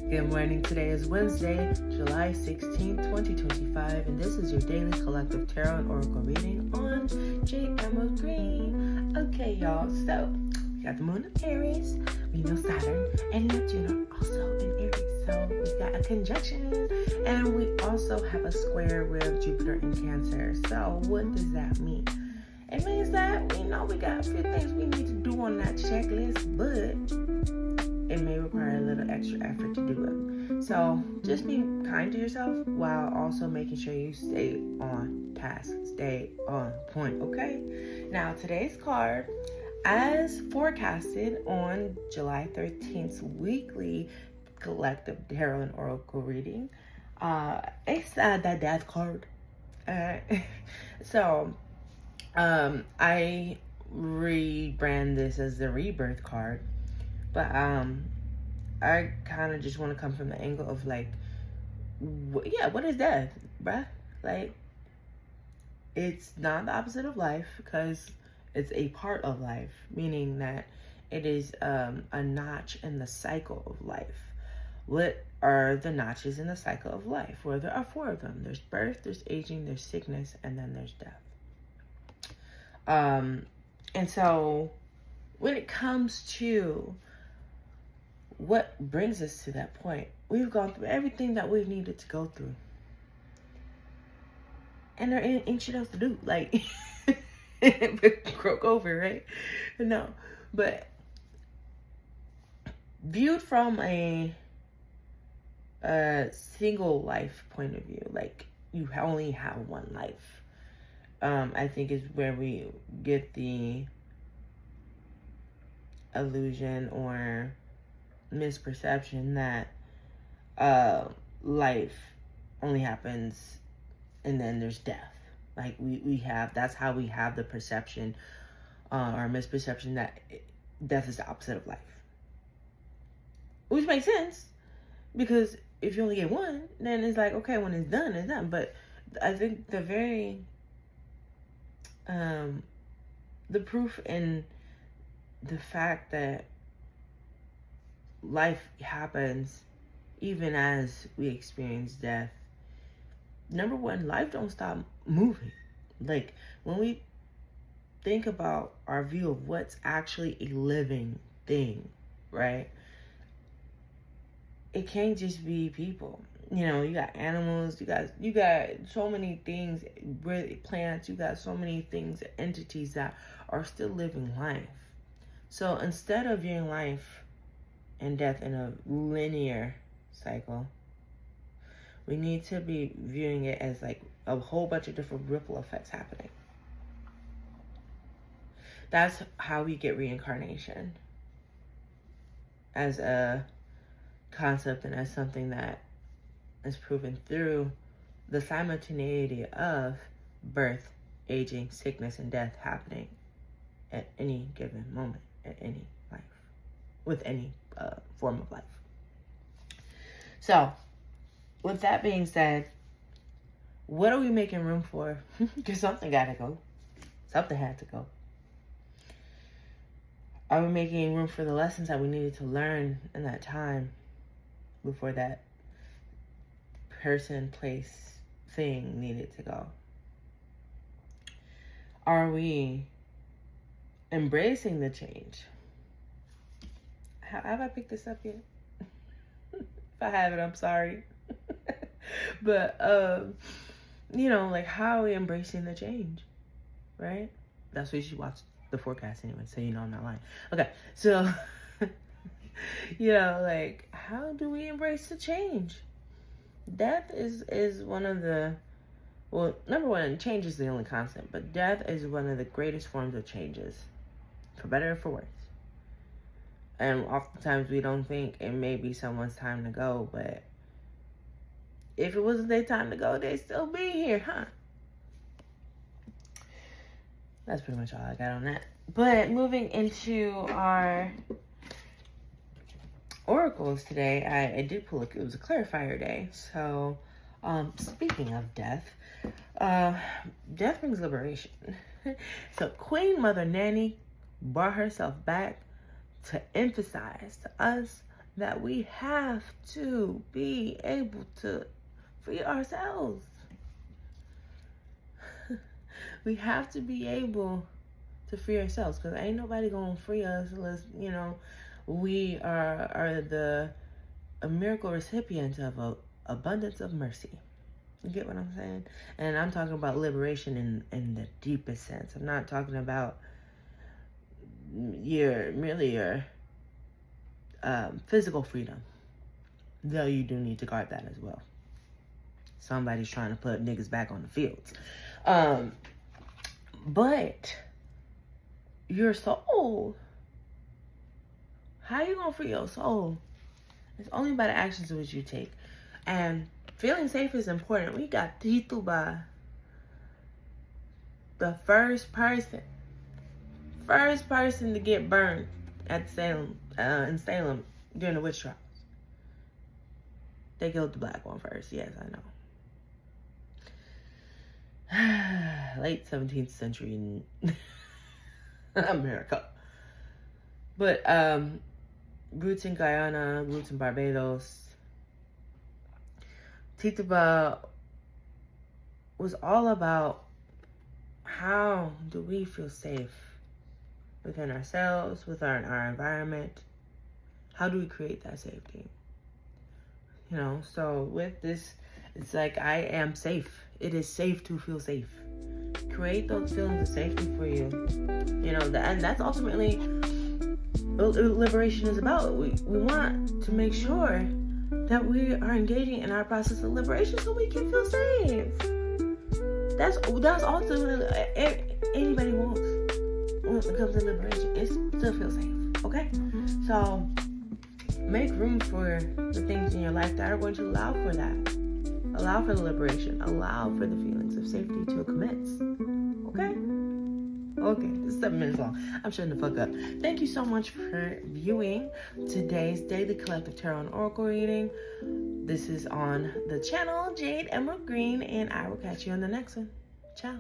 Good morning. Today is Wednesday, July 16th, 2025, and this is your daily collective tarot and oracle reading on JM Green. Okay, y'all. So, we got the moon in Aries. We know Saturn and Neptune are also in Aries. So, we got a conjunction, and we also have a square with Jupiter in Cancer. So, what does that mean? It means that we know we got a few things we need to do on that checklist, but it may require a little extra effort to do it. So just be kind to yourself while also making sure you stay on task, stay on point, okay? Now, today's card, as forecasted on July 13th's weekly collective tarot and oracle reading, it's the death card. So, I rebrand this as the Rebirth card. But I kind of just want to come from the angle of like, what is death, bruh? Like, it's not the opposite of life because it's a part of life, meaning that it is a notch in the cycle of life. What are the notches in the cycle of life? Well, there are 4 of them. There's birth, there's aging, there's sickness, and then there's death. And so when it comes to what brings us to that point, we've gone through everything that we've needed to go through. And there ain't shit else to do. Like, croak over, right? No. But viewed from a single life point of view, like you only have one life, I think is where we get the illusion or misperception that life only happens and then there's death. Like we have, that's how we have the perception or misperception that death is the opposite of life, which makes sense because if you only get one, then it's like, okay, when it's done. But I think the very the proof in the fact that life happens even as we experience death. Number one, life don't stop moving. Like, when we think about our view of what's actually a living thing, right? It can't just be people. You know, you got animals, you got so many things, plants, you got so many things, entities that are still living life. So instead of viewing life and death in a linear cycle, we need to be viewing it as like a whole bunch of different ripple effects happening. That's how we get reincarnation as a concept and as something that is proven through the simultaneity of birth, aging, sickness, and death happening at any given moment, at any life, with any form of life. So, with that being said, what are we making room for? Because something got to go. Something had to go. Are we making room for the lessons that we needed to learn in that time before that person, place, thing needed to go? Are we embracing the change? Have I picked this up yet? If I haven't, I'm sorry. But, you know, like, how are we embracing the change? Right? That's why you should watch the forecast anyway, so you know I'm not lying. Okay, so, you know, like, how do we embrace the change? Death is one of the, well, number one, change is the only constant, but death is one of the greatest forms of changes, for better or for worse. And oftentimes we don't think it may be someone's time to go, but if it wasn't their time to go, they'd still be here, huh? That's pretty much all I got on that. But moving into our oracles today, I did pull it was a clarifier day. So, speaking of death, death brings liberation. So Queen Mother Nanny brought herself back to emphasize to us that we have to be able to free ourselves. We have to be able to free ourselves, because ain't nobody gonna free us unless, you know, we are a miracle recipient of a abundance of mercy. You get what I'm saying? And I'm talking about liberation in the deepest sense. I'm not talking about your physical freedom, though you do need to guard that as well. Somebody's trying to put niggas back on the fields. But your soul, how you gonna free your soul? It's only by the actions of which you take. And feeling safe is important. We got Tituba, the first person to get burned at Salem, in Salem during the witch trials. They killed the black one first. Yes, I know. Late 17th century in America. But roots in Guyana, roots in Barbados. Tituba was all about how do we feel safe within ourselves, with our environment. How do we create that safety? You know, so with this, it's like, I am safe. It is safe to feel safe. Create those feelings of safety for you. You know, and that's ultimately what liberation is about. We want to make sure that we are engaging in our process of liberation so we can feel safe. That's ultimately anybody wants when it comes to liberation. It's to feel safe, okay? So make room for the things in your life that are going to allow for that. Allow for the liberation. Allow for the feelings of safety to commence. Okay? Okay, this is 7 minutes long. I'm shutting the fuck up. Thank you so much for viewing today's Daily Collective Tarot and Oracle reading. This is on the channel Jade Emerald Green, and I will catch you on the next one. Ciao.